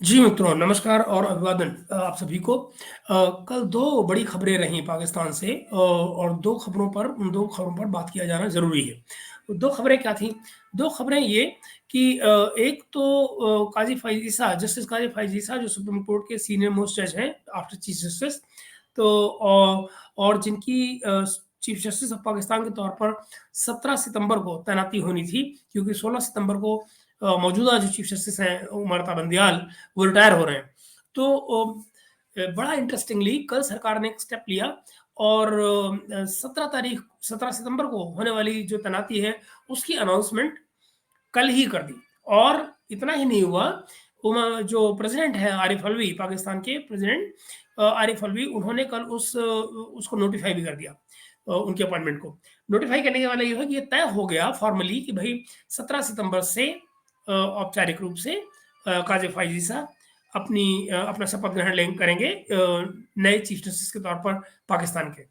जी मित्रों, नमस्कार और अभिवादन आप सभी को। कल 2 बड़ी खबरें रहीं पाकिस्तान से और 2 खबरों पर उन 2 खबरों पर बात किया जाना ज़रूरी है। 2 खबरें क्या थीं? 2 खबरें ये कि एक तो काज़ी फ़ाइज़ ईसा जस्टिस काज़ी फ़ाइज़ ईसा जो सुप्रीम कोर्ट के सीनियर मोस्ट जज हैं आफ्टर चीफ जस्टिस, तो और जिनकी चीफ जस्टिस ऑफ पाकिस्तान के तौर पर 17 सितंबर को तैनाती होनी थी, क्योंकि 16 सितंबर को मौजूदा जो चीफ जस्टिस हैं उमर ता बंदयाल, वो रिटायर हो रहे हैं। तो बड़ा इंटरेस्टिंगली कल सरकार ने एक स्टेप लिया और 17 सितंबर को होने वाली जो तैनाती है, उसकी अनाउंसमेंट कल ही कर दी। और इतना ही नहीं हुआ, जो प्रेसिडेंट है आरिफ अलवी, पाकिस्तान के प्रेसिडेंट आरिफ अलवी, उन्होंने कल उसको नोटिफाई भी कर दिया, उनके अपॉइंटमेंट को। नोटिफाई करने के वाला ये है कि ये तय हो गया फॉर्मली कि भाई 17 सितंबर से औपचारिक रूप से काजी फ़ाइज़ ईसा अपना शपथ ग्रहण करेंगे नए चीफ जस्टिस के तौर पर पाकिस्तान के।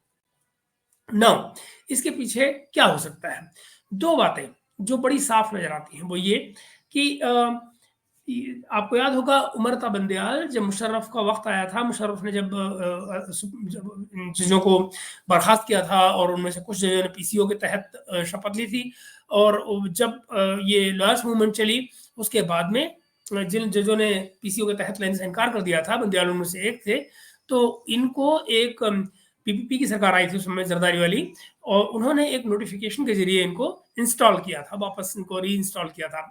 नाउ इसके पीछे क्या हो सकता है? 2 बातें जो बड़ी साफ नज़र आती हैं, वो ये कि आपको याद होगा उमर ता बंदयाल, जब मुशर्रफ का वक़्त आया था, मुशर्रफ ने जब इन जजों को बर्खास्त किया था और उनमें से कुछ जजों ने पीसीओ के तहत शपथ ली थी, और जब ये लॉयर्स मूवमेंट चली, उसके बाद में जिन जजों ने पीसीओ के तहत लेने से इनकार कर दिया था, बंदयाल उनमें से एक थे, तो इनको एक पीपीपी की सरकार आई थी उस समय, जरदारी वाली, और उन्होंने एक नोटिफिकेशन के ज़रिए इनको इंस्टॉल किया था, वापस इनको रीइंस्टॉल किया था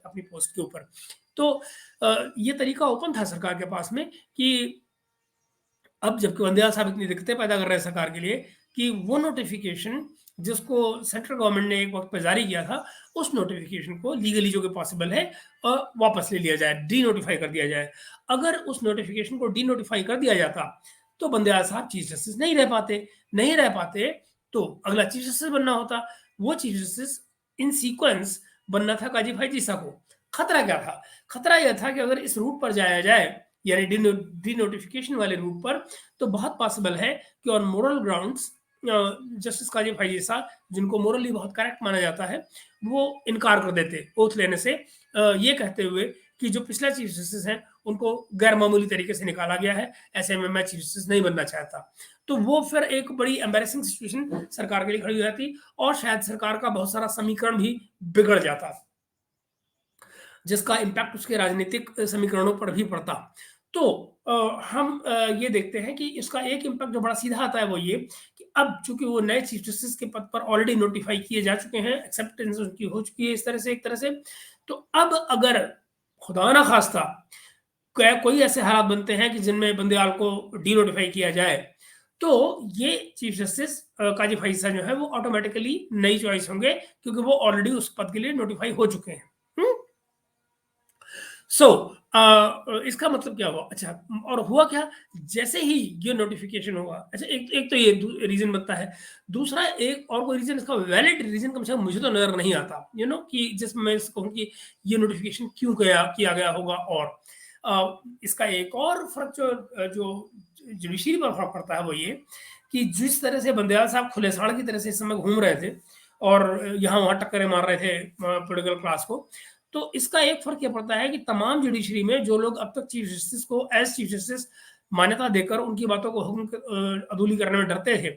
अपनी पोस्ट के ऊपर। तो ये तरीका ओपन था सरकार के पास में कि अब जबकि बंदयाल साहब इतनी दिक्कतें पैदा कर रहे हैं सरकार के लिए, कि वो नोटिफिकेशन जिसको सेंट्रल गवर्नमेंट ने एक वक़्त पे जारी किया था, उस नोटिफिकेशन को लीगली जो कि पॉसिबल है वापस ले लिया जाए, डी-नोटिफ़ाई कर दिया जाए। अगर उस नोटिफिकेशन को डी-नोटिफ़ाई कर दिया जाता, तो बंदयाल साहब चीफ जस्टिस नहीं रह पाते, तो अगला चीफ जस्टिस बनना होता। वो चीफ जस्टिस इन सीक्वेंस बनना था काज़ी फ़ाइज़ ईसा को। खतरा क्या था? खतरा यह था कि अगर इस रूट पर जाया जाए, यानी डी-नोटिफिकेशन वाले रूट पर, तो बहुत पॉसिबल है कि on moral grounds justice Qazi Faiz ईसा, जिनको मोरली बहुत करेक्ट माना जाता है, वो इनकार कर देते ओथ लेने से, ये कहते हुए कि जो पिछला चीफ जस्टिस हैं, उनको गैर मामूली तरीके से निकाला गया है, ऐसे में मैं चीफ जस्टिस नहीं बनना चाहता। तो वो फिर एक बड़ी एम्बैरेसिंग सिचुएशन सरकार के लिए खड़ी हो जाती, और शायद सरकार का बहुत सारा समीकरण भी बिगड़ जाता, जिसका इम्पैक्ट उसके राजनीतिक समीकरणों पर भी पड़ता। तो हम ये देखते हैं कि इसका एक इम्पैक्ट जो बड़ा सीधा आता है, वो ये कि अब चूँकि वो नए चीफ जस्टिस के पद पर ऑलरेडी नोटिफ़ाई किए जा चुके हैं, एक्सेप्टेंस उनकी हो चुकी है इस तरह से, एक तरह से, तो अब अगर खुदा ना ख़ास्ता कोई ऐसे हालात बनते हैं कि जिनमें बंदयाल को डी-नोटिफ़ाई किया जाए, तो ये चीफ जस्टिस काज़ी फ़ाइज़ ईसा जो है, वो ऑटोमैटिकली नई चॉइस होंगे, क्योंकि वो ऑलरेडी उस पद के लिए नोटिफ़ाई हो चुके हैं। हुँ? सो इसका मतलब क्या हुआ? अच्छा, और हुआ क्या? जैसे ही ये नोटिफ़िकेशन हुआ, अच्छा, एक एक तो ये रीज़न बनता है। दूसरा, एक और कोई रीज़न, इसका वैलिड रीज़न कम से कम मुझे तो नज़र नहीं आता, कि जिसमें मैं इसको कहूँ कि ये नोटिफ़िकेशन क्यों किया गया होगा। और इसका एक और फ़र्क जो जुडिशरी पर फ़र्क पड़ता है, वो ये कि जिस तरह से बंदयाल साहब खुले साड़ की तरह से इस समय घूम रहे थे और यहाँ-वहाँ टक्करें मार रहे थे पॉलिटिकल क्लास को, तो इसका एक फ़र्क ये पड़ता है कि तमाम जुडिशरी में जो लोग अब तक चीफ जस्टिस को एज़ चीफ जस्टिस मान्यता देकर उनकी बातों को अदूली करने में डरते थे,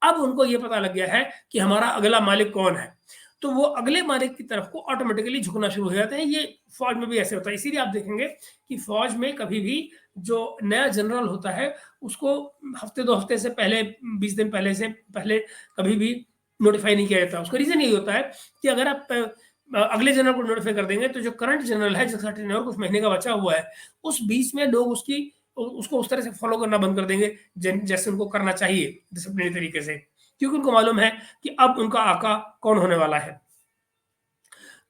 अब उनको ये पता लग गया है कि हमारा अगला मालिक कौन है। तो वो अगले मालिक की तरफ को ऑटोमैटिकली झुकना शुरू हो जाते हैं। ये फ़ौज में भी ऐसे होता है। इसीलिए आप देखेंगे कि फ़ौज में कभी भी जो नया जनरल होता है, उसको हफ़्ते 2 हफ़्ते से पहले, 20 दिन पहले से पहले कभी भी नोटिफ़ाई नहीं किया जाता। उसका रीज़न यही होता है कि अगर आप अगले जनरल को नोटिफ़ाई कर देंगे, तो जो करंट जनरल है, जिसका टेन्योर कुछ महीने का बचा हुआ है, उस बीच में लोग उसको उस तरह से फ़ॉलो करना बंद कर देंगे, जैसे उनको करना चाहिए, डिसिप्लिनरी तरीके से। क्योंकि उनको मालूम है कि अब उनका आका कौन होने वाला है।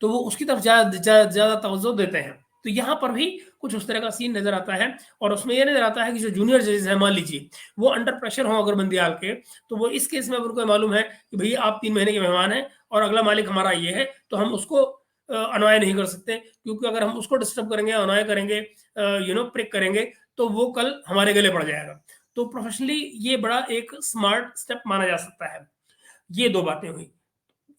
तो वो उसकी तरफ ज़्यादा तवज्जो देते हैं। तो यहाँ पर भी कुछ उस तरह का सीन नज़र आता है, और उसमें ये नज़र आता है कि जो जूनियर जजेस हैं, मान लीजिए, वो अंडर प्रेशर हों अगर बंदियाल के, तो वो इस केस में उनको मालूम है कि भैया आप 3 महीने के मेहमान हैं और अगला मालिक हमारा ये है, तो हम उसको अनॉय नहीं कर सकते, क्योंकि अगर हम उसको डिस्टर्ब करेंगे, अनॉय करेंगे, प्रिक करेंगे, तो वो कल हमारे गले पड़ जाएगा। तो प्रोफेशनली ये बड़ा एक स्मार्ट स्टेप माना जा सकता है। ये 2 बातें हुई।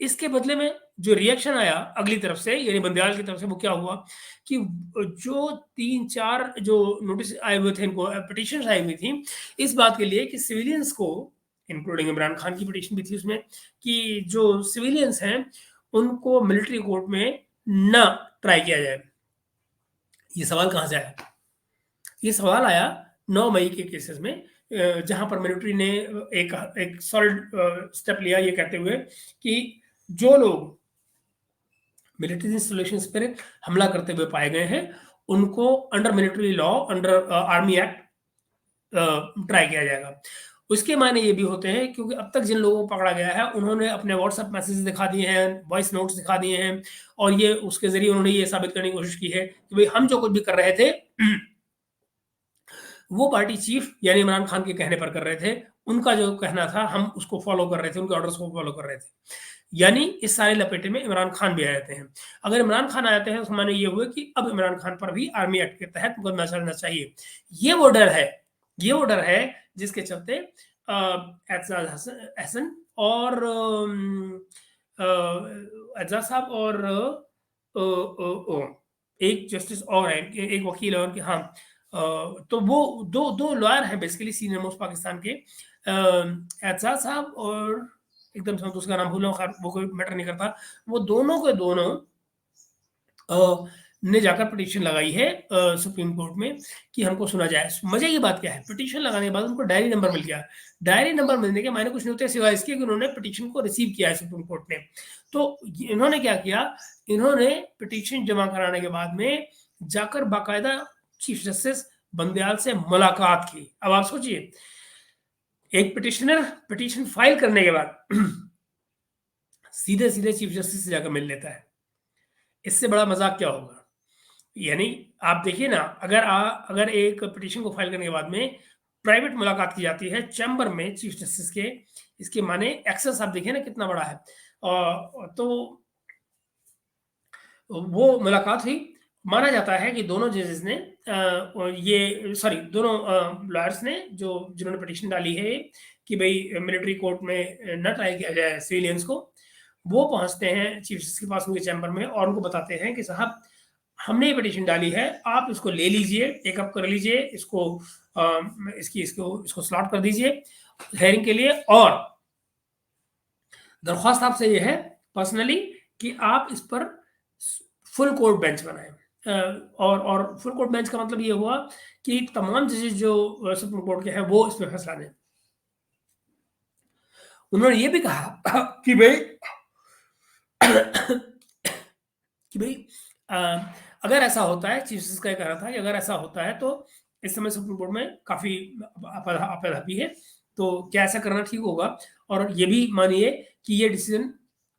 इसके बदले में जो रिएक्शन आया अगली तरफ से यानी बंदयाल की तरफ से वो क्या हुआ कि जो 3-4 जो नोटिस आए हुए थे इनको पिटीशंस आई हुई थी इस बात के लिए कि सिविलियंस को इंक्लूडिंग इमरान खान की पिटीशन भी थी उसमें कि जो सिविलियंस हैं उनको मिलिट्री कोर्ट में ना ट्राई किया जाए। ये सवाल कहाँ से आया? ये सवाल आया 9 मई के केसेस में जहां पर मिलिट्री ने एक एक सॉलिड स्टेप लिया ये कहते हुए कि जो लोग मिलिट्री इंस्टॉलेशंस पर हमला करते हुए पाए गए हैं उनको under military law under army act try किया जाएगा। उसके मायने ये भी होते हैं क्योंकि अब तक जिन लोगों को पकड़ा गया है उन्होंने अपने व्हाट्सएप मैसेज दिखा दिए हैं, वॉइस नोट्स दिखा दिए हैं और ये उसके जरिए उन्होंने ये साबित करने की कोशिश की है कि भाई हम जो कुछ भी कर रहे थे वो पार्टी चीफ यानी इमरान खान के कहने पर कर रहे थे। उनका जो कहना था हम उसको फॉलो कर रहे थे, उनके ऑर्डर्स को फॉलो कर रहे थे। यानी इस सारे लपेटे में इमरान खान भी आ जाते हैं। अगर इमरान खान आ जाते हैं तो माने ये हुए कि अब इमरान खान पर भी आर्मी एक्ट के तहत मुकदमा चलना चाहिए। ये वो डर है, ये वो डर है जिसके चलते एजाज हसन और एजाज साहब और एक जस्टिस और है, एक वकील और कि हाँ तो वो दो लॉयर हैं बेसिकली सीनियर मोस्ट पाकिस्तान के एजाज साहब और एकदम से उसका नाम भूल रहा हूँ, वो कोई मैटर नहीं करता। वो दोनों के दोनों ने जाकर पिटीशन लगाई है सुप्रीम कोर्ट में कि हमको सुना जाए। मजे की बात क्या है, पिटीशन लगाने के बाद उनको डायरी नंबर मिल गया। डायरी नंबर मिलने के मायने कुछ नहीं होते सिवाय इसके कि उन्होंने पिटीशन को रिसीव किया है सुप्रीम कोर्ट ने। तो इन्होंने क्या किया, इन्होंने पिटीशन जमा कराने के बाद में जाकर बाकायदा चीफ जस्टिस बंदयाल से मुलाकात की। अब आप सोचिए एक पिटिशनर पिटीशन फाइल करने के बाद सीधे सीधे चीफ जस्टिस से जाकर मिल लेता है। इससे बड़ा मजाक क्या होगा? यानी आप देखिए ना, अगर एक पिटीशन को फाइल करने के बाद में प्राइवेट मुलाकात की जाती है चैम्बर में चीफ जस्टिस के, इसके माने एक्सेस आप देखिए ना कितना बड़ा है। तो वो मुलाकात हुई। माना जाता है कि दोनों जजेस ने दोनों लॉयर्स ने जिन्होंने पिटीशन डाली है कि भाई मिलिट्री कोर्ट में न ट्राई किया जाए सिविलियंस को, वो पहुंचते हैं चीफ जस्टिस के पास उनके चैम्बर में और उनको बताते हैं कि साहब हमने ये पिटीशन डाली है, आप इसको ले लीजिए, टेकअप कर लीजिए, इसको स्लॉट कर दीजिए हेयरिंग के लिए। और दरख्वास्त आपसे ये है पर्सनली कि आप इस पर फुल कोर्ट बेंच बनाएं। और फुल कोर्ट बेंच का मतलब ये हुआ कि तमाम जजेस जो सुप्रीम कोर्ट के हैं वो इस पर फैसला दें। उन्होंने ये भी कहा कि भाई अगर ऐसा होता है, चीफ जस्टिस का कहना था कि अगर ऐसा होता है तो इस समय सुप्रीम कोर्ट में काफी आपाधापी है, तो क्या ऐसा करना ठीक होगा? और ये भी मानिए कि ये डिसीजन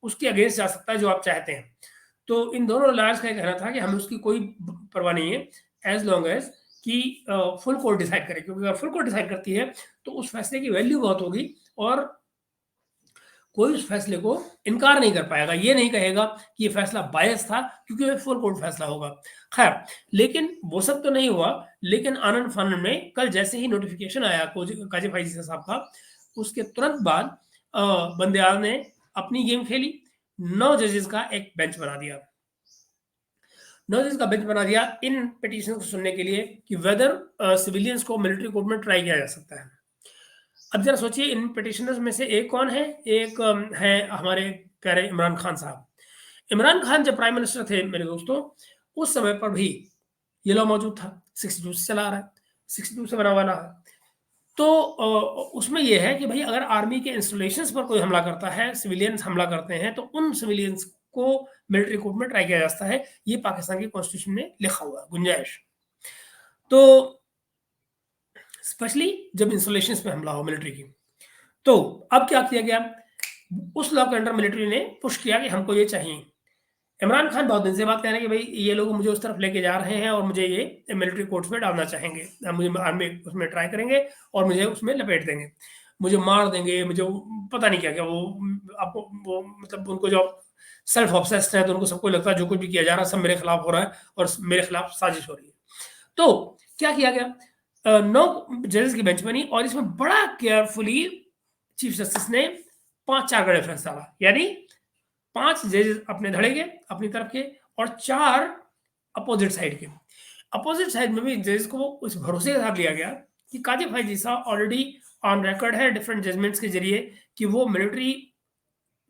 उसके अगेंस्ट जा सकता है जो आप चाहते हैं। तो इन दोनों लॉयर्स का कहना था कि हमें उसकी कोई परवाह नहीं है एज लॉन्ग एज कि फुल कोर्ट डिसाइड करे, क्योंकि अगर फुल कोर्ट डिसाइड करती है तो उस फैसले की वैल्यू बहुत होगी और कोई उस फैसले को इनकार नहीं कर पाएगा, ये नहीं कहेगा कि ये फैसला बायस था क्योंकि ये फुल कोर्ट फैसला होगा। खैर, लेकिन वो सब तो नहीं हुआ। लेकिन आनंद फानन में कल जैसे ही नोटिफिकेशन आया काजी फाइजी साहब का, उसके तुरंत बाद बंदयाल ने अपनी गेम खेली, 9 जजेस का एक बेंच बना दिया। 9 जजेस का बेंच बना दिया इन पिटीशन को सुनने के लिए कि वेदर सिविलियंस को मिलिट्री कोर्ट में ट्राई किया जा सकता है। अब जरा सोचिए इन पिटिशनर्स में से एक कौन है? एक है हमारे प्यारे इमरान खान साहब। इमरान खान जब प्राइम मिनिस्टर थे मेरे दोस्तों, उस समय पर भी ये लॉ मौजूद था, 62 से चला आ रहा है, 62 से बना वाला है। तो उसमें यह है कि भाई अगर आर्मी के इंस्टॉलेशंस पर कोई हमला करता है, सिविलियंस हमला करते हैं, तो उन सिविलियंस को मिलिट्री कोर्ट में ट्राई किया जा सकता है। ये पाकिस्तान के कॉन्स्टिट्यूशन में लिखा हुआ गुंजाइश। तो स्पेशली जब इंस्टॉलेशन पे हमला हो मिलिट्री की। तो अब क्या किया गया, उस लॉ के अंडर मिलिट्री ने पुश किया कि हमको ये चाहिए। इमरान खान बहुत दिन से बात कह रहे हैं कि भाई ये लोग मुझे उस तरफ लेके जा रहे हैं और मुझे ये मिलिट्री कोर्ट्स में डालना चाहेंगे, मुझे आर्मी उसमें ट्राई करेंगे और मुझे उसमें लपेट देंगे, मुझे मार देंगे, मुझे पता नहीं क्या क्या वो आपको वो मतलब उनको जो सेल्फ ऑब्सेस्ड है तो उनको सबको लगता है जो कुछ भी किया जा रहा है सब मेरे खिलाफ हो रहा है और मेरे खिलाफ साजिश हो रही है। तो क्या किया गया, 9 जजेस की बेंच बनी और इसमें बड़ा केयरफुली चीफ जस्टिस ने 5-4 का डिफरेंस डाला, यानी 5 जजेस अपने धड़े के, अपनी तरफ के, और 4 अपोजिट साइड के। अपोजिट साइड में भी जजेस को उस भरोसे के साथ लिया गया कि काजिब हाजी साहब ऑलरेडी ऑन रिकॉर्ड है डिफरेंट जजमेंट्स के जरिए कि वो मिलिट्री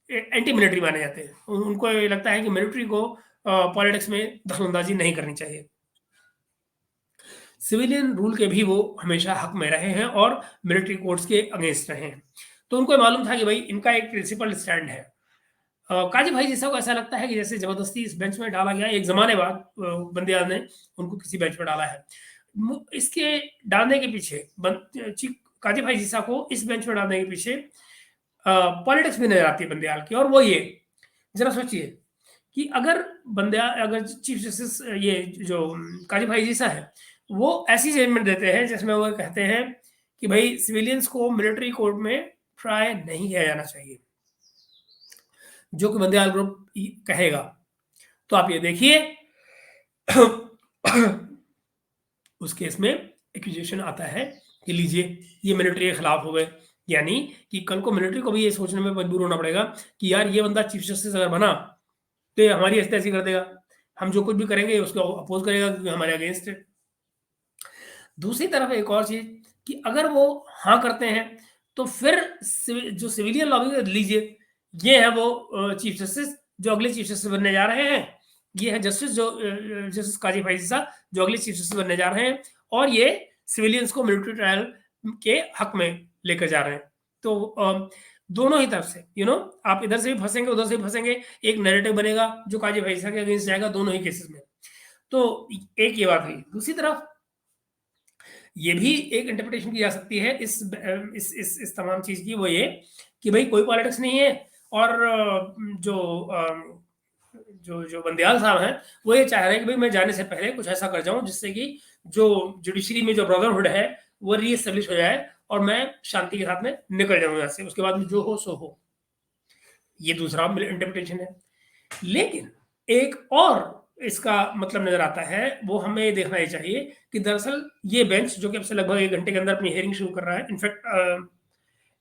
एंटी मिलिट्री माने जाते हैं। उनको ये लगता है कि मिलिट्री को पॉलिटिक्स में दखलंदाजी नहीं करनी चाहिए। सिविलियन रूल के भी वो हमेशा हक में रहे हैं और मिलिट्री कोर्ट्स के अगेंस्ट रहे हैं। तो उनको मालूम था कि भाई इनका एक प्रिंसिपल स्टैंड है। काजी भाई जैसा को ऐसा लगता है कि जैसे जबरदस्ती इस बेंच में डाला गया, एक जमाने बाद बंदियाल ने उनको किसी बेंच पर डाला है। इसके डालने के पीछे काजी भाई जीसा को इस बेंच पर डालने के पीछे पॉलिटिक्स भी नजर आती है बंदियाल की, और वो ये जरा सोचिए कि अगर चीफ जस्टिस ये जो काजी भाई जीसा है वो ऐसी जजमेंट देते हैं जिसमें वो कहते हैं कि भाई सिविलियंस को मिलिट्री कोर्ट में ट्राई नहीं किया जाना चाहिए, जो कि बंदियाल ग्रुप कहेगा, तो आप ये देखिए उस केस में एक्यूजेशन आता है कि लीजिए ये मिलिट्री के खिलाफ हो गए। यानी कि कल को मिलिट्री को भी ये सोचने में मजबूर होना पड़ेगा कि यार ये बंदा चीफ जस्टिस अगर बना तो ये हमारी ऐसी कर देगा, हम जो कुछ भी करेंगे उसको अपोज करेगा क्योंकि हमारे अगेंस्ट है। दूसरी तरफ एक और चीज कि अगर वो हाँ करते हैं तो फिर जो सिविलियन लॉबी लीजिए, ये है वो चीफ जस्टिस जो अगले चीफ जस्टिस बनने जा रहे हैं, ये है जस्टिस काजी भाई साहब जो अगले चीफ जस्टिस बनने जा रहे हैं, और ये सिविलियंस को मिलिट्री ट्रायल के हक में लेकर जा रहे हैं। तो दोनों ही तरफ से आप इधर से भी फंसेंगे उधर से भी फंसेंगे, एक नैरेटिव बनेगा जो काजी भाई साहब के अगेंस्ट जाएगा दोनों ही केसेस में। तो एक ये बात हुई। दूसरी तरफ ये भी एक इंटरप्रिटेशन की जा सकती है इस तमाम चीज की, वो ये कि भाई कोई पॉलिटिक्स नहीं है, और जो बंदियाल साहब हैं वो ये चाह रहे हैं कि भाई मैं जाने से पहले कुछ ऐसा कर जाऊं जिससे कि जो जुडिशरी में जो ब्रदरहुड है वो रीएस्टेब्लिश हो जाए और मैं शांति के साथ में निकल जाऊं यहाँ से, उसके बाद में जो हो सो हो। ये दूसरा इंटरप्रिटेशन है। लेकिन एक और इसका मतलब नजर आता है, वो हमें देखना ही चाहिए कि दरअसल ये बेंच जो कि अब से लगभग 1 घंटे के अंदर अपनी हियरिंग शुरू कर रहा है,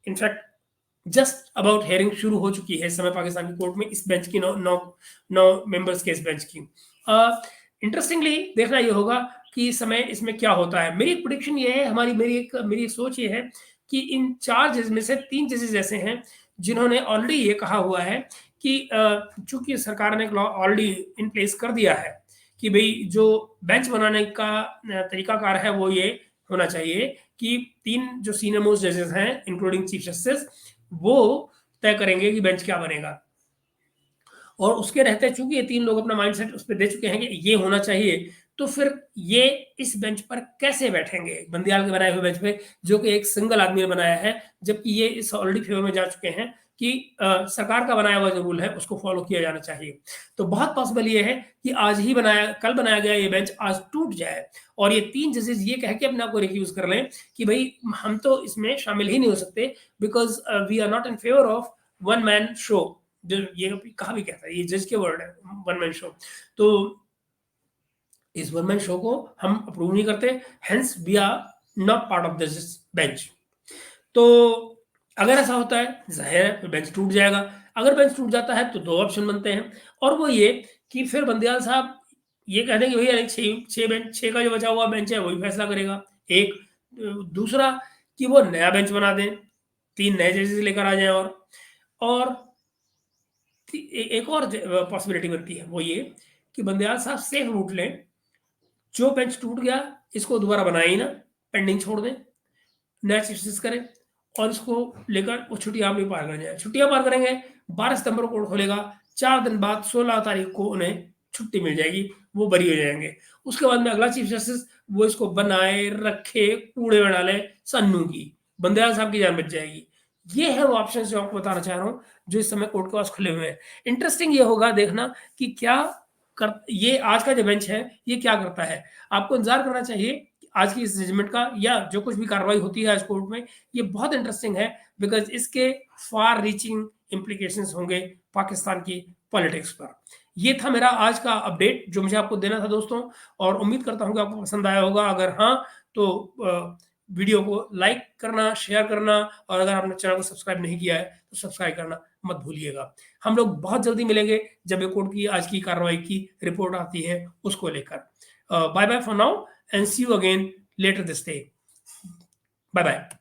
इनफैक्ट जस्ट अबाउट हियरिंग शुरू हो चुकी है इस समय पाकिस्तान की कोर्ट में इस बेंच की, नौ मेंबर्स के इस बेंच की। इंटरेस्टिंगली देखना ये होगा कि इस समय इसमें क्या होता है। मेरी प्रेडिक्शन ये है, मेरी एक सोच ये है कि इन 4 जज में से 3 जजेस ऐसे हैं जिन्होंने ऑलरेडी ये कहा हुआ है कि चूंकि सरकार ने एक लॉ ऑलरेडी इन प्लेस कर दिया है कि भाई जो बेंच बनाने का तरीकाकार है वो ये होना चाहिए कि 3 जो सीनियर मोस्ट जजेस हैं इंक्लूडिंग चीफ जस्टिस वो तय करेंगे कि बेंच क्या बनेगा। और उसके रहते चूंकि ये 3 लोग अपना माइंडसेट उस पर दे चुके हैं कि ये होना चाहिए, तो फिर ये इस बेंच पर कैसे बैठेंगे, बंदियाल के बनाए हुए बेंच पे जो कि एक सिंगल आदमी ने बनाया है, जबकि ये इस ऑलरेडी फेवर में जा चुके हैं कि सरकार का बनाया हुआ जो रूल है उसको फॉलो किया जाना चाहिए। तो बहुत पॉसिबल ये है कि कल बनाया गया ये बेंच आज टूट जाए और ये 3 जजेस ये कह के अपने आप को रिक्यूज कर लें कि भाई हम तो इसमें शामिल ही नहीं हो सकते because we are not in favour of one man show. ये कहा भी कहता है, ये जज के वर्ड है, वन मैन शो। तो इस वन मैन शो को हम अप्रूव नहीं करते, hence we are not part of this bench. तो अगर ऐसा होता है जाहिर है तो बेंच टूट जाएगा। अगर बेंच टूट जाता है तो 2 ऑप्शन बनते हैं, और वो ये कि फिर बंदियाल साहब ये कह दें कि भैया 6 का जो बचा हुआ बेंच है वही फैसला करेगा। एक दूसरा कि वो नया बेंच बना दें, 3 नए जजेस लेकर आ जाएं, और एक और पॉसिबिलिटी बनती है वो ये कि बंदियाल साहब सेफ रूट लें, जो बेंच टूट गया इसको दोबारा बनाए ही ना, पेंडिंग छोड़ दें, नया चीफ जस्टिस करें और इसको लेकर वो छुट्टियां भी पार कर जाए। छुट्टियां पार करेंगे, 12 सितंबर को कोर्ट खोलेगा, 4 दिन बाद 16 तारीख को उन्हें छुट्टी मिल जाएगी, वो बरी हो जाएंगे। उसके बाद में अगला चीफ जस्टिस वो इसको बनाए रखे कूड़े में डाले, सन्नू की बंदियाल साहब की जान बच जाएगी। ये है वो ऑप्शन जो आपको बताना चाह रहा हूँ जो इस समय कोर्ट के पास खुले हुए हैं। इंटरेस्टिंग ये होगा देखना कि ये आज का जो बेंच है ये क्या करता है। आपको इंतजार करना चाहिए आज की इस जजमेंट का, या जो कुछ भी कार्रवाई होती है आज कोर्ट में, ये बहुत इंटरेस्टिंग है बिकॉज इसके फार रीचिंग इम्प्लीकेशंस होंगे पाकिस्तान की पॉलिटिक्स पर। ये था मेरा आज का अपडेट जो मुझे आपको देना था दोस्तों, और उम्मीद करता हूँ कि आपको पसंद आया होगा। अगर हाँ तो वीडियो को लाइक करना, शेयर करना और अगर आपने चैनल को सब्सक्राइब नहीं किया है, तो सब्सक्राइब करना मत भूलिएगा। हम लोग बहुत जल्दी मिलेंगे जब ये कोर्ट की आज की कार्रवाई की रिपोर्ट आती है उसको लेकर। Bye bye for now and see you again later this day. Bye bye.